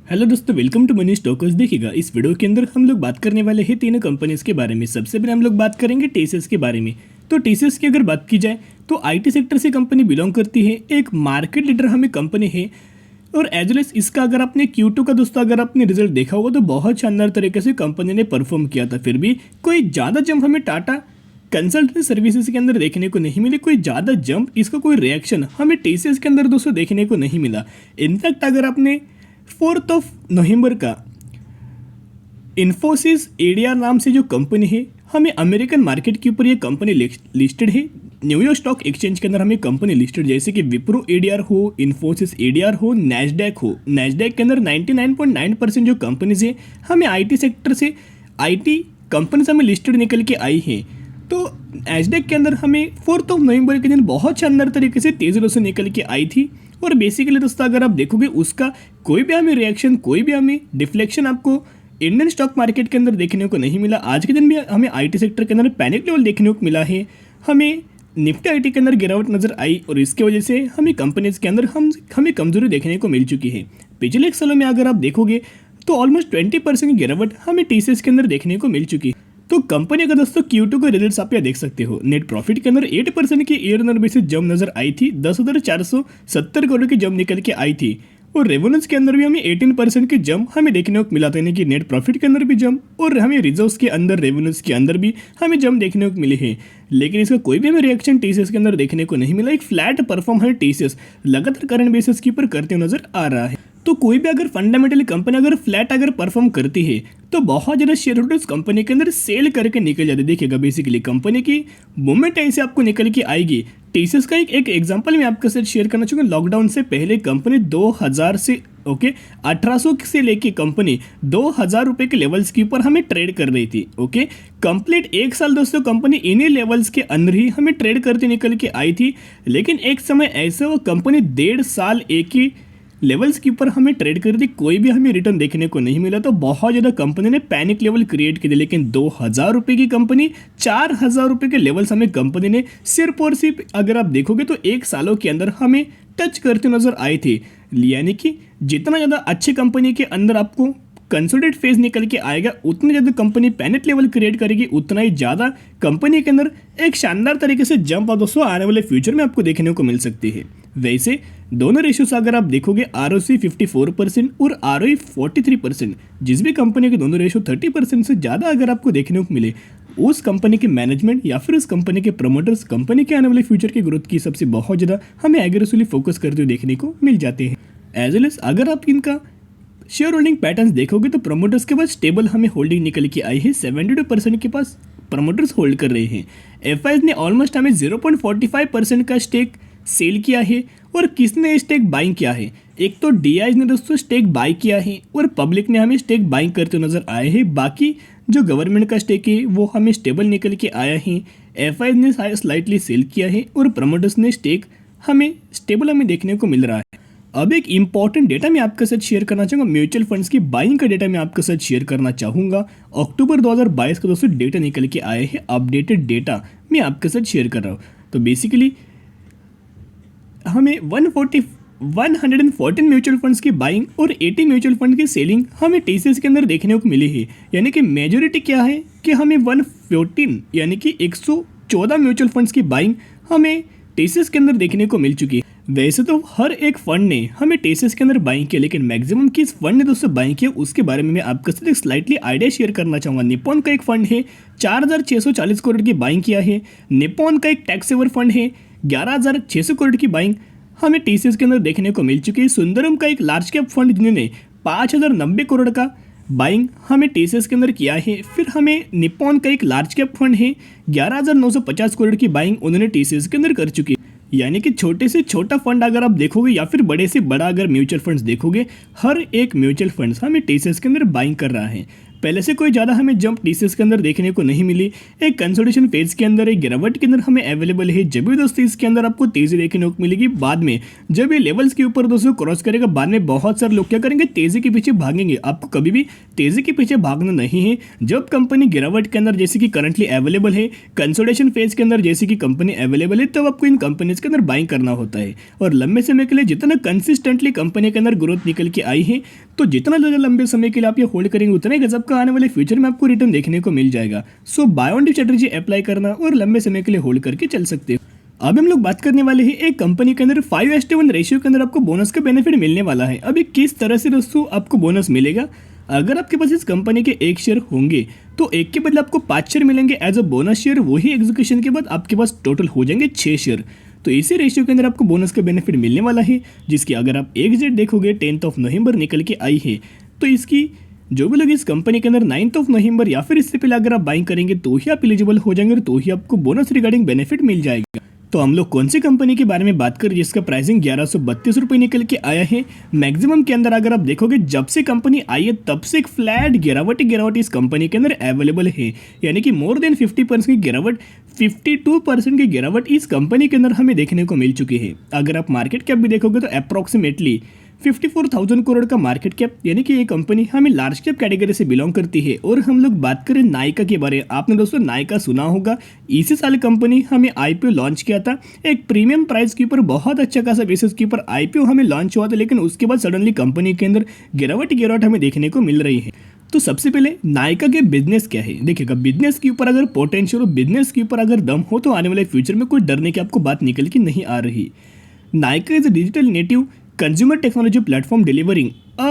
Hello दोस्तों, welcome to money stalkers. देखिएगा, इस वीडियो के अंदर हम लोग बात करने वाले हैं तीनों कंपनीज के बारे में। सबसे पहले हम लोग बात करेंगे टीसीएस के बारे में। तो टीसीएस की अगर बात की जाए तो आईटी सेक्टर से कंपनी बिलोंग करती है, एक मार्केट लीडर हमें कंपनी है। और एज वेल एज इसका अगर आपने Q2 का दोस्तों अगर आपने रिजल्ट देखा होगा तो बहुत शानदार तरीके से कंपनी ने परफॉर्म किया था। फिर भी कोई ज़्यादा जंप हमें टाटा कंसल्टेंसी सर्विसेज के अंदर देखने को नहीं मिली। कोई ज़्यादा जंप, इसका कोई रिएक्शन हमें टीसीएस के अंदर दोस्तों देखने को नहीं मिला। इनफैक्ट अगर आपने 4 नवंबर का इन्फोसिस एडीआर नाम से जो कंपनी है, हमें अमेरिकन मार्केट के ऊपर ये कंपनी लिस्टेड है। न्यूयॉर्क स्टॉक एक्सचेंज के अंदर हमें कंपनी लिस्टेड, जैसे कि विप्रो एडीआर हो, इन्फोसिस एडीआर हो, नैस्डैक हो। नैस्डैक के अंदर 99.9% जो कंपनीज है हमें आईटी सेक्टर से, आईटी कंपनीज हमें लिस्टेड निकल के आई हैं। तो नैस्डैक के अंदर हमें 4 नवंबर के दिन बहुत शानदार तरीके से तेज़ी से निकल के आई थी। और बेसिकली दोस्तों अगर आप देखोगे उसका कोई भी हमें रिएक्शन, कोई भी हमें डिफ्लेक्शन आपको इंडियन स्टॉक मार्केट के अंदर देखने को नहीं मिला। आज के दिन भी हमें आईटी सेक्टर के अंदर पैनिक लेवल देखने को मिला है। हमें निफ्टी आईटी के अंदर गिरावट नजर आई और इसके वजह से हमें कंपनीज के अंदर हमें कमजोरी देखने को मिल चुकी है। पिछले एक सालों में अगर आप देखोगे तो ऑलमोस्ट 20% की गिरावट हमें टीसीएस के अंदर देखने को मिल चुकी है। तो कंपनी का दोस्तों Q2 के रिजल्ट्स आप यहाँ देख सकते हो। नेट प्रॉफिट के अंदर 8% की ईयर ऑन बेसिस जंप नजर आई थी, 10,470 करोड़ की जंप निकल के आई थी। और रेवेन्यूज के अंदर भी हमें 18% की जंप हमें देखने को मिला था, यानी कि नेट प्रॉफिट के अंदर भी जंप और हमें रिजर्व्स के अंदर, रेवेन्यूज के अंदर भी हमें जंप देखने को मिली है। लेकिन इसका कोई भी हमें रिएक्शन टीसीएस के अंदर देखने को नहीं मिला। एक फ्लैट परफॉर्म है टीसीएस लगातार करंट बेसिस के ऊपर करते हुए नजर आ रहा है। तो कोई भी अगर फंडामेंटली कंपनी अगर फ्लैट अगर परफॉर्म करती है तो बहुत ज़्यादा शेयर होल्डर्स कंपनी के अंदर सेल करके निकल जाते। देखिएगा, बेसिकली कंपनी की मूवमेंट ऐसे आपको निकल के आएगी। टीसीएस का एक एग्जांपल मैं आपके साथ शेयर करना चाहूँगा। लॉकडाउन से पहले कंपनी 2000 से 1800 से लेके कंपनी 2000 रुपये के लेवल्स के ऊपर हमें ट्रेड कर रही थी। कंप्लीट एक साल दोस्तों कंपनी इन्हीं लेवल्स के अंदर ही हमें ट्रेड करते निकल के आई थी। लेकिन एक समय ऐसा वो कंपनी 1.5 साल एक ही लेवल्स के ऊपर हमें ट्रेड कर दी, कोई भी हमें रिटर्न देखने को नहीं मिला। तो बहुत ज़्यादा कंपनी ने पैनिक लेवल क्रिएट किए। लेकिन 2000 रुपये की कंपनी 4000 रुपये के लेवल्स हमें कंपनी ने सिर्फ और सिर्फ अगर आप देखोगे तो एक सालों के अंदर हमें टच करते नजर आए थे। यानी कि जितना ज़्यादा अच्छी कंपनी के अंदर आपको कंसोलिडेट फेज निकल के आएगा, उतनी ज़्यादा कंपनी पैनिक लेवल क्रिएट करेगी, उतना ही ज़्यादा कंपनी के अंदर एक शानदार तरीके से जंप दोस्तों आने वाले फ्यूचर में आपको देखने को मिल सकती है। वैसे दोनों रेशियोस अगर आप देखोगे, ROC 54% और ROE 43%, जिस भी कंपनी के दोनों रेशियो 30% से ज़्यादा अगर आपको देखने को मिले, उस कंपनी के मैनेजमेंट या फिर उस कंपनी के प्रमोटर्स कंपनी के आने वाले फ्यूचर की ग्रोथ की सबसे बहुत ज़्यादा हमें एग्रेसिवली फोकस करते हुए देखने को मिल जाते हैं। एज वेल एज अगर आप इनका शेयर होल्डिंग पैटर्न्स देखोगे तो प्रमोटर्स के पास स्टेबल हमें होल्डिंग निकल के आई है। 72% के पास प्रमोटर्स होल्ड कर रहे हैं। एफआईज ने ऑलमोस्ट हमें 0.45% का स्टेक सेल किया है। और किसने स्टेक बाइंग किया है? एक तो डीआईज ने दोस्तों स्टेक बाई किया है और पब्लिक ने हमें स्टेक बाइंग करते नजर आए हैं। बाकी जो गवर्नमेंट का स्टेक है वो हमें स्टेबल निकल के आया है। एफआईज ने स्लाइटली सेल किया है और प्रमोटर्स ने स्टेक हमें स्टेबल हमें देखने को मिल रहा है। अब एक इंपॉर्टेंट डेटा मैं आपके साथ शेयर करना चाहूँगा। म्यूचुअल फंड्स की बाइंग का डेटा मैं आपके साथ शेयर करना चाहूँगा। अक्टूबर 2022 का दोस्तों डेटा निकल के आए हैं, अपडेटेड डेटा मैं आपके साथ शेयर कर रहा हूँ। तो बेसिकली हमें 114 म्यूचुअल फंड्स की बाइंग और 80 म्यूचुअल फंड की सेलिंग हमें टीसीएस के अंदर देखने को मिली है। यानी कि मेजोरिटी क्या है कि हमें 114 यानी कि 114 म्यूचुअल फंड्स की बाइंग हमें टीसीएस के अंदर देखने को मिल चुकी है। वैसे तो हर एक फंड ने हमें टीसीएस के अंदर बाइंग किया, लेकिन मैक्सिमम किस फंड ने दोस्तों बाइंग किया उसके बारे में मैं आपके साथ एक स्लाइटली आइडिया शेयर करना चाहूँगा। निप्पॉन का एक फंड है, 4640 करोड़ की बाइंग किया है। निप्पॉन का एक टैक्स सेवर फंड है, 11600 करोड़ की बाइंग हमें टीसीएस के अंदर देखने को मिल चुकी है। सुंदरम का एक लार्ज कैप फंड जिन्होंने 5090 करोड़ का बाइंग हमें टीसीएस के अंदर किया है। फिर हमें निप्पॉन का एक लार्ज कैप फंड है, 11950 करोड़ की बाइंग उन्होंने टीसीएस के अंदर कर चुकी है। यानी कि छोटे से छोटा फंड अगर आप देखोगे या फिर बड़े से बड़ा अगर म्यूचुअल फंड्स देखोगे, हर एक म्यूचुअल फंड्स हमें टीसीएस के अंदर बाइंग कर रहा है। पहले से कोई ज़्यादा हमें जंप टीसीएस के अंदर देखने को नहीं मिली। एक कंसोलिडेशन फेज के अंदर, एक गिरावट के अंदर हमें अवेलेबल है। जब भी दोस्तों इसके अंदर आपको तेज़ी देखने को मिलेगी, बाद में जब ये लेवल्स के ऊपर दोस्तों क्रॉस करेगा, बाद में बहुत सारे लोग क्या करेंगे, तेज़ी के पीछे भागेंगे। आपको कभी भी तेज़ी के पीछे भागना नहीं है। जब कंपनी गिरावट के अंदर जैसे कि करंटली अवेलेबल है, कंसोलिडेशन फेज के अंदर जैसे कि कंपनी अवेलेबल है, तब आपको इन कंपनीज के अंदर बाइंग करना होता है। और लंबे समय के लिए जितना कंसिस्टेंटली कंपनी के अंदर ग्रोथ निकल के आई है, तो जितना ज़्यादा लंबे समय के लिए आप ये होल्ड करेंगे उतना ही गजब का आने वाले फ्यूचर में आपको रिटर्न देखने को मिल जाएगा। So buy on dip strategy apply करना और लंबे समय के लिए होल्ड करके चल सकते हो। अब हम लोग बात करने वाले हैं एक कंपनी के अंदर 5:1 रेशियो के अंदर आपको बोनस का बेनिफिट मिलने वाला है। अभी किस तरह से दोस्तों आपको बोनस मिलेगा, अगर आपके पास इस कंपनी के 1 शेयर होंगे तो 1 के बदले आपको 5 शेयर मिलेंगे एज अ बोनस शेयर। वही एग्जीक्यूशन के बाद आपके पास टोटल हो जाएंगे 6 शेयर। तो इसी रेशियो के अंदर आपको बोनस का बेनिफिट मिलने वाला है, जिसकी अगर आप एग्जिट देखोगे 10 नवंबर निकल के आई है। तो इसकी जो भी लोग इस कंपनी के अंदर 9 नवंबर या फिर इससे पहले अगर आप बाइंग करेंगे तो ही आप एलिजिबल हो जाएंगे और तो ही आपको बोनस रिगार्डिंग बेनिफिट मिल जाएगा। तो हम लोग कौन सी कंपनी के बारे में बात करें जिसका प्राइसिंग 1132 रुपये निकल के आया है। मैक्सिमम के अंदर अगर आप देखोगे जब से कंपनी आई है तब से एक फ्लैट गिरावट इस कंपनी के अंदर अवेलेबल है, यानी कि मोर देन 50% की गिरावट, 52% की गिरावट इस कंपनी के अंदर हमें देखने को मिल चुकी है। अगर आप मार्केट कैप भी देखोगे तो अप्रॉक्सीमेटली 54,000 करोड़ का मार्केट कैप, यानी कि ये कंपनी हमें लार्ज कैप कैटेगरी से बिलोंग करती है। और हम लोग बात करें नायका के बारे में, आपने दोस्तों नायका सुना होगा। इसी साल कंपनी हमें आईपीओ लॉन्च किया था, एक प्रीमियम प्राइस के ऊपर बहुत अच्छा खासा बेसिस के ऊपर आईपीओ हमें लॉन्च हुआ था, लेकिन उसके बाद सडनली कंपनी के अंदर गिरावट हमें देखने को मिल रही है। तो सबसे पहले नायका के बिजनेस क्या है देखिएगा। बिजनेस के ऊपर अगर पोटेंशियल और बिजनेस के ऊपर अगर दम हो तो आने वाले फ्यूचर में कोई डरने की आपको बात निकल के नहीं आ रही। Nykaa is a digital native consumer technology platform delivering a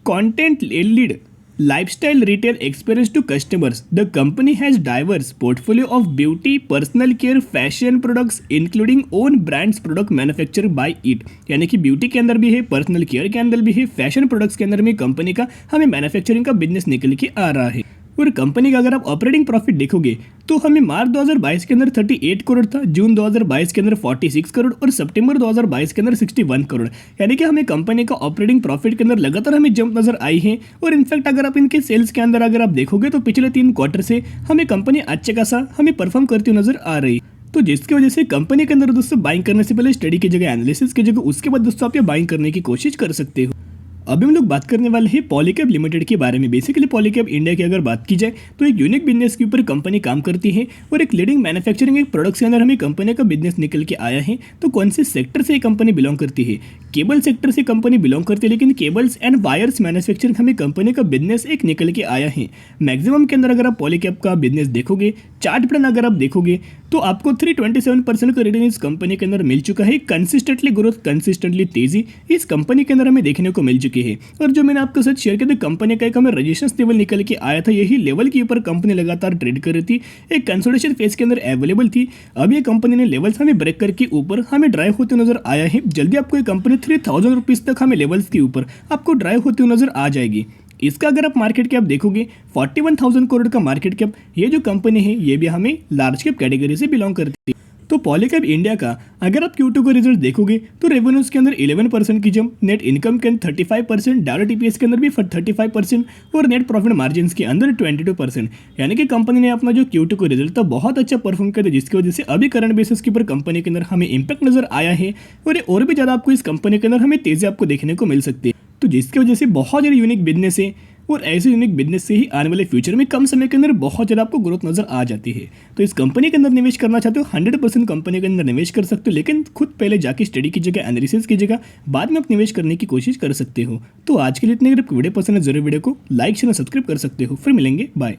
content-led lifestyle retail experience to customers. The company has diverse portfolio of beauty, personal care, fashion products, including own brands product manufactured by it. यानी कि beauty के अंदर भी है, personal care के अंदर भी है, फैशन प्रोडक्ट्स के अंदर भी कंपनी का हमें मैन्युफैक्चरिंग का बिजनेस निकल के आ रहा है। और कंपनी का अगर आप ऑपरेटिंग प्रॉफिट देखोगे तो हमें मार्च 2022 के अंदर 38 करोड़ था, जून 2022 के अंदर 46 करोड़ और सितंबर 2022 के अंदर 61 करोड़, यानी कि हमें कंपनी का ऑपरेटिंग प्रॉफिट के अंदर लगातार हमें जंप नजर आई है। और इनफैक्ट अगर आप इनके सेल्स के अंदर अगर आप देखोगे तो पिछले 3 क्वार्टर से हमें कंपनी अच्छे खासा हमें परफॉर्म करती हुई नजर आ रही। तो जिसकी वजह से कंपनी के अंदर दोस्तों बाइंग करने से पहले स्टडी की जगह एनालिसिस की जगह उसके बाद दोस्तों आप ये बाइंग करने की कोशिश कर सकते हो। अभी हम लोग बात करने वाले हैं पॉलीकैब लिमिटेड के बारे में। बेसिकली पॉलीकैब इंडिया की अगर बात की जाए तो एक यूनिक बिजनेस के ऊपर कंपनी काम करती है और एक लीडिंग मैन्युफैक्चरिंग एक प्रोडक्ट्स के अंदर हमें कंपनी का बिजनेस निकल के आया है। तो कौन से सेक्टर से ये कंपनी बिलोंग करती है, केबल सेक्टर से कंपनी बिलोंग करती है, लेकिन केबल्स एंड वायर्स मैन्युफैक्चरिंग हमें कंपनी का बिजनेस एक निकल के आया है। मैक्सिमम के अंदर अगर आप पॉलीकैब का बिजनेस देखोगे, चार्ट पैटर्न अगर आप देखोगे तो आपको 327% का रिटर्न इस कंपनी के अंदर मिल चुका है। कंसिस्टेंटली ग्रोथ, कंसिस्टेंटली तेजी इस कंपनी के अंदर हमें देखने को मिल चुकी है। और जो मैंने आपके साथ शेयर किया था कंपनी का एक हमें रजिस्ट्रेशन लेवल निकल के आया था, यही लेवल के ऊपर कंपनी लगातार ट्रेड कर रही थी, एक कंसोलिडेशन फेज के अंदर अवेलेबल थी। अब ये कंपनी ने लेवल्स हमें ब्रेक करके ऊपर हमें ड्राइव होते नजर आया है। जल्दी आपको ये कंपनी 3,000 रुपीज तक हमें लेवल्स के ऊपर आपको ड्राइव होती हुई नजर आ जाएगी। इसका अगर आप मार्केट कैप देखोगे 41,000 करोड़ का मार्केट कैप, ये जो कंपनी है ये भी हमें लार्ज कैप कैटेगरी से बिलोंग करती है। तो पॉलीकैब इंडिया का अगर आप Q2 का रिजल्ट देखोगे तो रेवेन्यूज के अंदर 11% की जंप, नेट इनकम के अंदर 35%, डायरेक्ट EPS के अंदर भी 35% और नेट प्रॉफिट मार्जिन के अंदर 22%, यानी कि कंपनी ने अपना जो Q2 का रिजल्ट था बहुत अच्छा परफॉर्म किया था, जिसकी वजह से अभी करंट बेसिस के ऊपर कंपनी के अंदर हमें इंपैक्ट नजर आया है। और भी ज़्यादा आपको इस कंपनी के अंदर हमें तेजी आपको देखने को मिल सकती है। तो जिसकी वजह से बहुत ज़्यादा यूनिक बिजनेस है और ऐसे यूनिक बिजनेस से ही आने वाले फ्यूचर में कम समय के अंदर बहुत ज़्यादा आपको ग्रोथ नजर आ जाती है। तो इस कंपनी के अंदर निवेश करना चाहते हो 100% कंपनी के अंदर निवेश कर सकते हो, लेकिन खुद पहले जाके स्टडी कीजिएगा, एनालिसिस कीजिएगा, बाद में आप निवेश करने की कोशिश कर सकते हो। तो आज के लिए इतने, अगर आपको वीडियो पसंद है जरूर वीडियो को लाइक शेयर सब्सक्राइब कर सकते हो। फिर मिलेंगे, बाय।